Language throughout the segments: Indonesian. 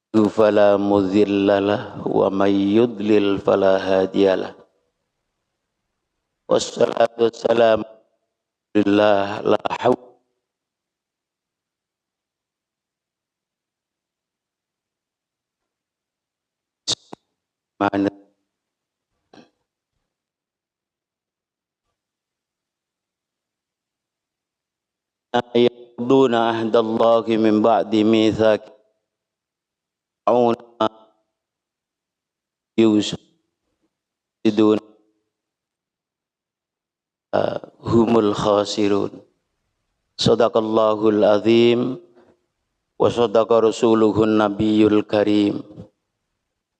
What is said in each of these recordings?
فلا مضل له ومن يضلل فلا هادي له والصلاة والسلام لله لا حول ولا قوة يقضون عهد الله من بعد ميثاق يوسدون humul khasirun. Sadaqallahul azim wa sadaqa rasuluhun nabiyul karim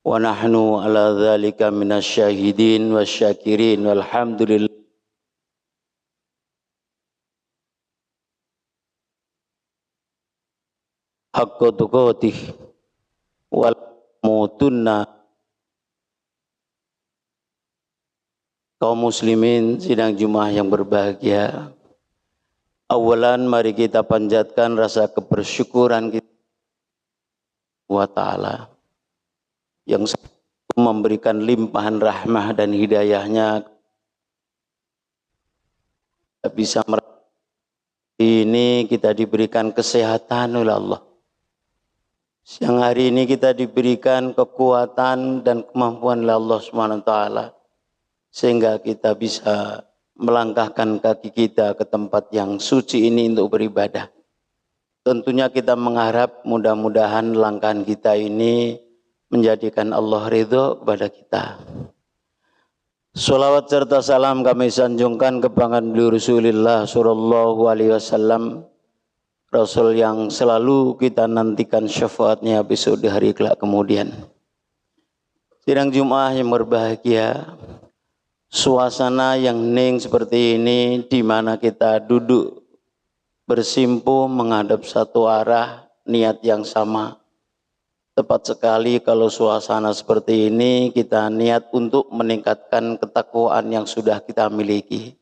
wa nahnu ala dzalika minasyahidin wasyakirin walhamdulillah haqqa tuqatih wal mutunna. Kaum muslimin sidang Jumat yang berbahagia, awalan mari kita panjatkan rasa kebersyukuran kita wa ta'ala yang memberikan limpahan rahmah dan hidayahnya. Bisa ini kita diberikan kesehatan oleh Allah. Siang hari ini kita diberikan kekuatan dan kemampuan oleh Allah SWT, sehingga kita bisa melangkahkan kaki kita ke tempat yang suci ini untuk beribadah. Tentunya kita mengharap mudah-mudahan langkah kita ini menjadikan Allah ridho kepada kita. Salawat serta salam kami sanjungkan kepada Rasulullah sallallahu alaihi wasallam, Rasul yang selalu kita nantikan syafaatnya besok di hari kelak kemudian. Sidang Jumat yang berbahagia, suasana yang hening seperti ini di mana kita duduk bersimpuh menghadap satu arah, niat yang sama. Tepat sekali kalau suasana seperti ini kita niat untuk meningkatkan ketakwaan yang sudah kita miliki.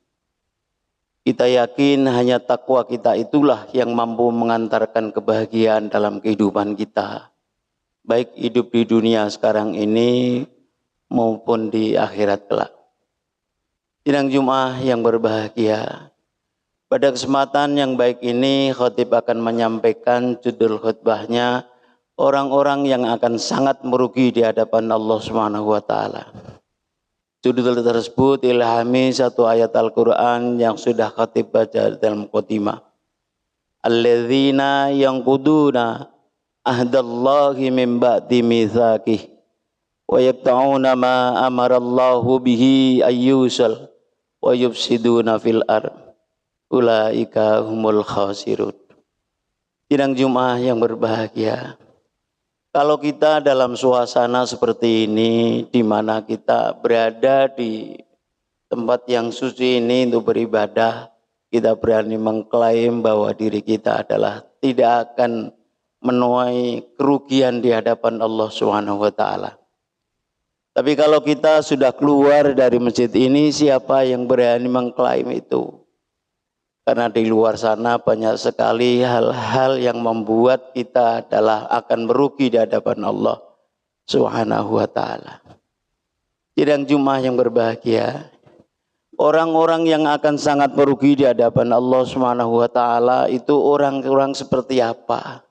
Kita yakin hanya takwa kita itulah yang mampu mengantarkan kebahagiaan dalam kehidupan kita, baik hidup di dunia sekarang ini maupun di akhirat kelak. Sidang Jumat yang berbahagia, pada kesempatan yang baik ini khatib akan menyampaikan judul khutbahnya, orang-orang yang akan sangat merugi di hadapan Allah Subhanahu wa taala. Judul tersebut ilhami satu ayat Al-Qur'an yang sudah khatib baca dalam khotimah. Alladzina yanquduna ahdallahi min ba'di mitsaqih wa yaqta'una ma amarallahu bihi ayyusal wa yufsiduna fil ard ulaika humul khasirun. Sidang Jumat yang berbahagia, kalau kita dalam suasana seperti ini di mana kita berada di tempat yang suci ini untuk beribadah, kita berani mengklaim bahwa diri kita adalah tidak akan menuai kerugian di hadapan Allah Subhanahu wa taala. Tapi kalau kita sudah keluar dari masjid ini, siapa yang berani mengklaim itu? Karena di luar sana banyak sekali hal-hal yang membuat kita adalah akan merugi di hadapan Allah Subhanahu wa taala. Sidang Jumat yang berbahagia, orang-orang yang akan sangat merugi di hadapan Allah Subhanahu wa taala itu orang-orang seperti apa?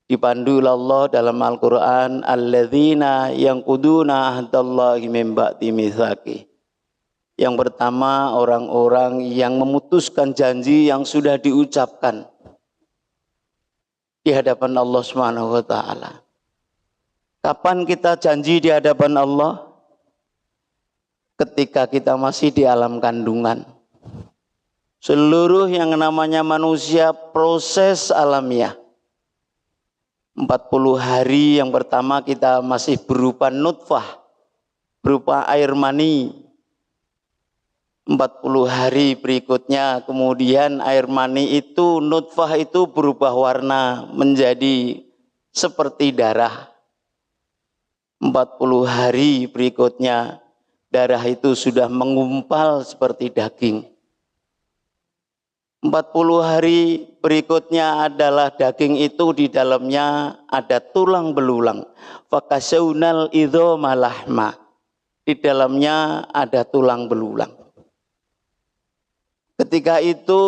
Dipandu oleh Allah dalam Al-Quran, alladzina yanquduna ahdallahi min ba'di mitsaqih. Yang pertama, orang-orang yang memutuskan janji yang sudah diucapkan di hadapan Allah Subhanahu wa taala. Kapan kita janji di hadapan Allah? Ketika kita masih di alam kandungan. Seluruh yang namanya manusia proses alamiah. 40 hari yang pertama kita masih berupa nutfah, berupa air mani. 40 hari berikutnya kemudian air mani itu, nutfah itu berubah warna menjadi seperti darah. 40 hari berikutnya darah itu sudah mengumpal seperti daging. 40 hari berikutnya adalah daging itu di dalamnya ada tulang belulang. Fakasaunal idzama lahma. Di dalamnya ada tulang belulang. Ketika itu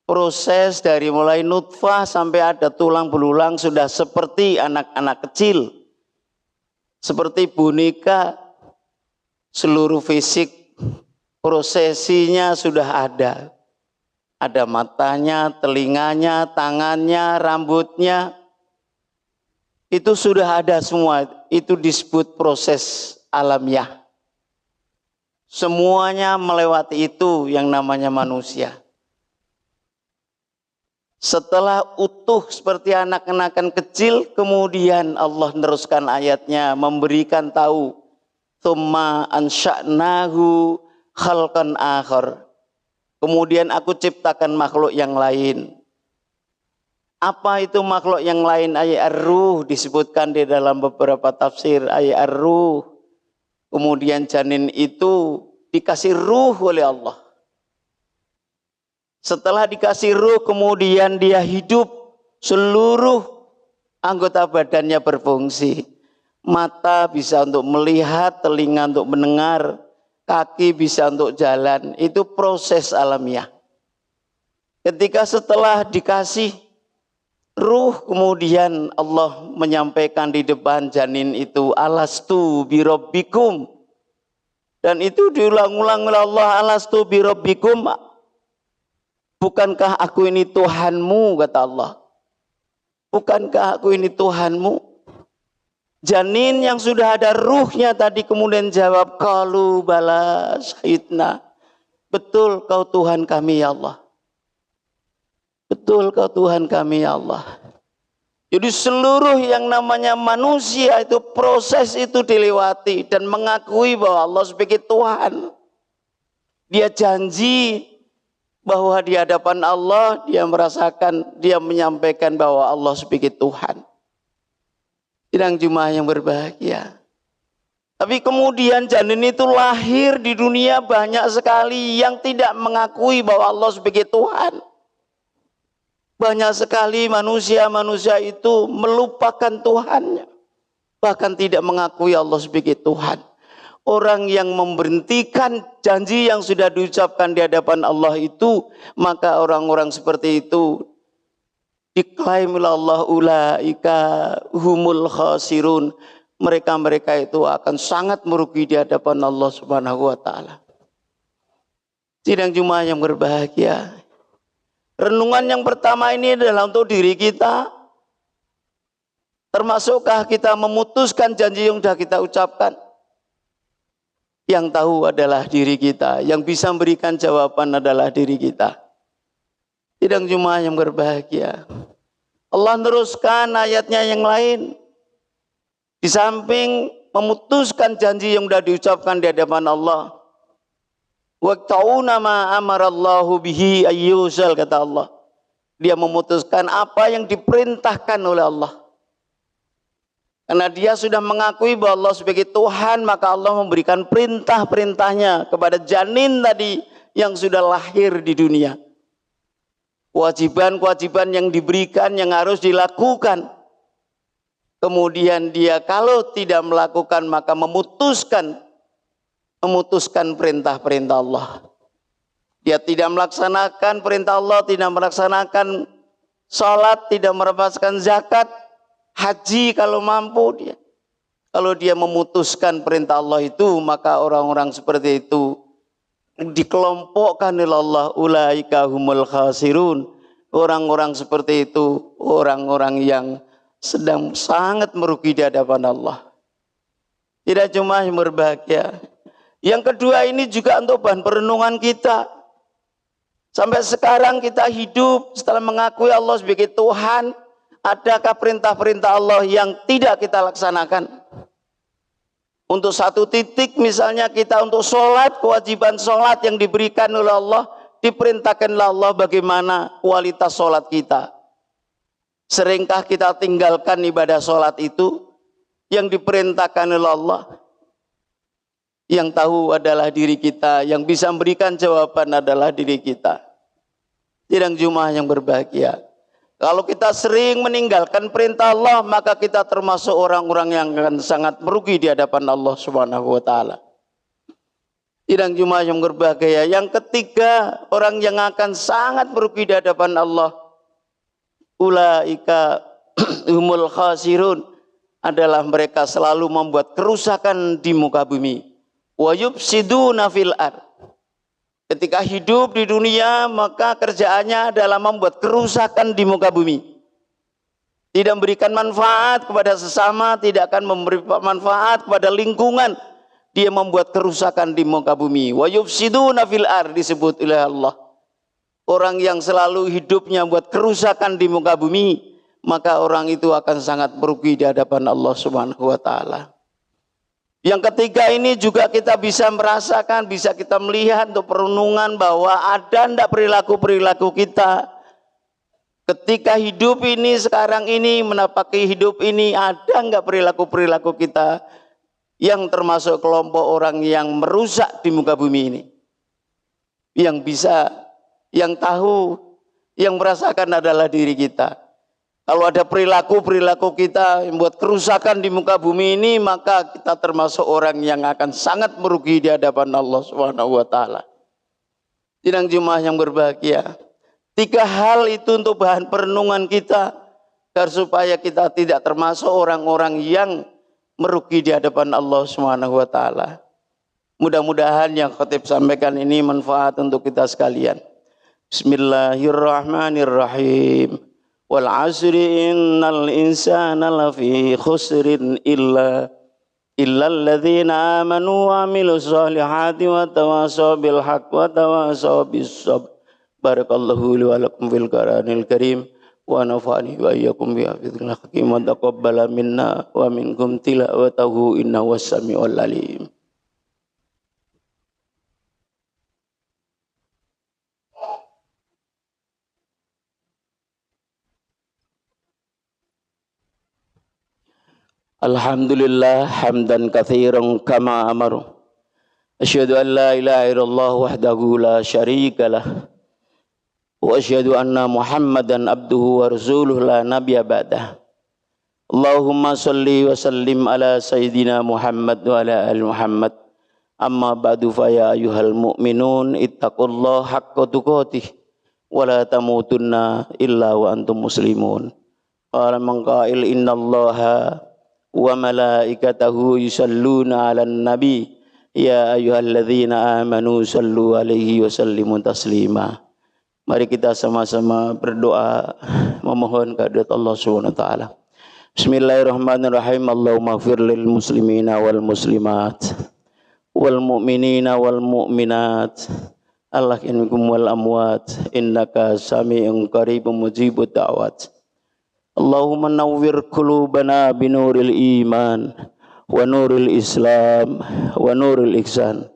proses dari mulai nutfah sampai ada tulang belulang sudah seperti anak-anak kecil. Seperti boneka, seluruh fisik prosesinya sudah ada. Ada matanya, telinganya, tangannya, rambutnya. Itu sudah ada semua. Itu disebut proses alamiah. Semuanya melewati itu yang namanya manusia. Setelah utuh seperti anak-anakan kecil, kemudian Allah meneruskan ayatnya, memberikan tahu. Tsumma ansya'nahu khalqan akhar. Kemudian aku ciptakan makhluk yang lain. Apa itu makhluk yang lain? Ayat ar-ruh disebutkan di dalam beberapa tafsir. Ayat ar-ruh. Kemudian janin itu dikasih ruh oleh Allah. Setelah dikasih ruh kemudian dia hidup. Seluruh anggota badannya berfungsi. Mata bisa untuk melihat, telinga untuk mendengar. Kaki bisa untuk jalan, itu proses alamiah. Ketika setelah dikasih ruh, kemudian Allah menyampaikan di depan janin itu, alastu birabbikum. Dan itu diulang-ulang oleh Allah, alastu birabbikum. Bukankah aku ini Tuhanmu, kata Allah. Bukankah aku ini Tuhanmu? Janin yang sudah ada ruhnya tadi kemudian jawab, qalu bala syahidna. Betul kau Tuhan kami ya Allah. Betul kau Tuhan kami ya Allah. Jadi seluruh yang namanya manusia itu proses itu dilewati dan mengakui bahwa Allah sebagai Tuhan. Dia janji bahwa di hadapan Allah dia merasakan, dia menyampaikan bahwa Allah sebagai Tuhan. Sidang jemaah yang berbahagia. Tapi kemudian janin itu lahir di dunia banyak sekali yang tidak mengakui bahwa Allah sebagai Tuhan. Banyak sekali manusia-manusia itu melupakan Tuhannya. Bahkan tidak mengakui Allah sebagai Tuhan. Orang yang memberhentikan janji yang sudah diucapkan di hadapan Allah itu, maka orang-orang seperti itu diklaim oleh Allah, ulaika humul khasirun. Mereka-mereka itu akan sangat merugi di hadapan Allah Subhanahu wa taala. Sidang jemaah yang berbahagia. Renungan yang pertama ini adalah untuk diri kita. Termasukkah kita memutuskan janji yang sudah kita ucapkan? Yang tahu adalah diri kita, yang bisa memberikan jawaban adalah diri kita. Sidang jemaah yang berbahagia. Allah teruskan ayatnya yang lain. Di samping memutuskan janji yang sudah diucapkan di hadapan Allah. Waqta'una ma amarallahu bihi ayyusal, kata Allah. Dia memutuskan apa yang diperintahkan oleh Allah. Karena dia sudah mengakui bahwa Allah sebagai Tuhan, maka Allah memberikan perintah-perintahnya kepada janin tadi yang sudah lahir di dunia. Kewajiban-kewajiban yang diberikan yang harus dilakukan. Kemudian dia kalau tidak melakukan maka memutuskan perintah-perintah Allah. Dia tidak melaksanakan perintah Allah, tidak melaksanakan salat, tidak merasakan zakat, haji kalau mampu dia. Kalau dia memutuskan perintah Allah itu, maka orang-orang seperti itu dikelompokkan oleh Allah, ulaika humul khasirun. Orang-orang seperti itu orang-orang yang sedang sangat merugi di hadapan Allah. Tidak cuma yang berbahagia. Yang kedua ini juga untuk bahan perenungan kita. Sampai sekarang kita hidup setelah mengakui Allah sebagai Tuhan, adakah perintah-perintah Allah yang tidak kita laksanakan? Untuk satu titik misalnya kita untuk sholat, kewajiban sholat yang diberikan oleh Allah, diperintahkan oleh Allah bagaimana kualitas sholat kita. Seringkah kita tinggalkan ibadah sholat itu yang diperintahkan oleh Allah? Yang tahu adalah diri kita, yang bisa memberikan jawaban adalah diri kita. Sidang Jumat yang berbahagia, kalau kita sering meninggalkan perintah Allah, maka kita termasuk orang-orang yang akan sangat merugi di hadapan Allah Subhanahu wa taala. Sidang Jumat yang berbahagia, yang ketiga, orang yang akan sangat merugi di hadapan Allah, ulaika humul khasirun, adalah mereka selalu membuat kerusakan di muka bumi. Wa yufsiduna fil ard. Ketika hidup di dunia, maka kerjaannya adalah membuat kerusakan di muka bumi. Tidak memberikan manfaat kepada sesama, tidak akan memberi manfaat kepada lingkungan. Dia membuat kerusakan di muka bumi. Wa yufsiduna fil ard disebut oleh Allah. Orang yang selalu hidupnya buat kerusakan di muka bumi, maka orang itu akan sangat merugi di hadapan Allah Subhanahu wa taala. Yang ketiga ini juga kita bisa merasakan, bisa kita melihat untuk perenungan bahwa ada ndak perilaku-perilaku kita ketika hidup ini, sekarang ini, menapaki hidup ini, ada nggak perilaku-perilaku kita yang termasuk kelompok orang yang merusak di muka bumi ini? Yang bisa, yang tahu, yang merasakan adalah diri kita. Kalau ada perilaku-perilaku kita yang membuat kerusakan di muka bumi ini, maka kita termasuk orang yang akan sangat merugi di hadapan Allah Subhanahu wa taala. Sidang Jumat yang berbahagia, 3 hal itu untuk bahan perenungan kita agar supaya kita tidak termasuk orang-orang yang merugi di hadapan Allah Subhanahu wa taala. Mudah-mudahan yang khatib sampaikan ini manfaat untuk kita sekalian. Bismillahirrahmanirrahim. Wal asri innal insana lafi khusrin illa alladzina amanu wa amilus solihati wa tawasaw bil haqq wa tawasaw bis sabr. Barakallahu li wa lakum fil Qur'anil Karim wa nafa'ani wa iyyakum bi hafizil hakim wa taqabbala minna wa minkum tilawatahu innahu was-sami'ul alim. Alhamdulillah hamdan katsiran kama amaru. Asyhadu an la ilaha illallah wahdahu la syarika lah. Wa asyhadu anna Muhammadan abduhu wa rasuluhu la nabiyya ba'dah. Allahumma salli wa sallim ala sayyidina Muhammad wa ala ali Muhammad. Amma ba'du fa ya ayyuhal mu'minun ittaqullaha haqqa tuqatih wa la tamutunna illa wa antum muslimun. Qala man qa'il innallaha wa malaikatahu yusalluna 'alan nabi ya ayyuhalladzina amanu sallu 'alaihi wa sallimu taslima. Mari kita sama-sama berdoa memohon kehadirat Allah Subhanahu wa taala. Bismillahirrahmanirrahim. Allahumma ighfir lil muslimina wal muslimat wal mu'minina wal mu'minat al-ahya'i wal amwat innaka sami'un qaribun mujibud da'wat. Allahumma nawwir qulubana binuril iman wa nuril islam wa nuril ihsan.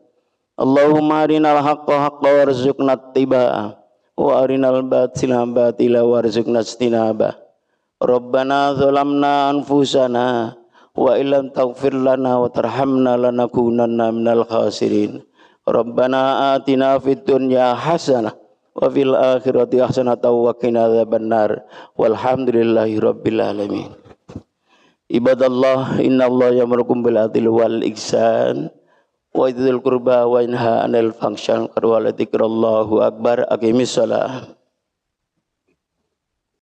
Allahumma arinal haqqa haqqa warzuqna ittiba'ah wa arinal batila batila warzuqna ijtinabah. Rabbana zalamna anfusana wa illam taghfir lana wa tarhamna lanakunanna minal khasirin. Rabbana atina fid dunya hasanah wa fil akhirati hasanatan wa qina adzabannar. Walhamdulillahi rabbil alamin. Ibadallah, innallaha ya'murukum bil adli wal ihsan wa idzil qurba wa yanha 'anil fahsya'i wal munkari wa la dzikrallahu akbar. Aqimissalah.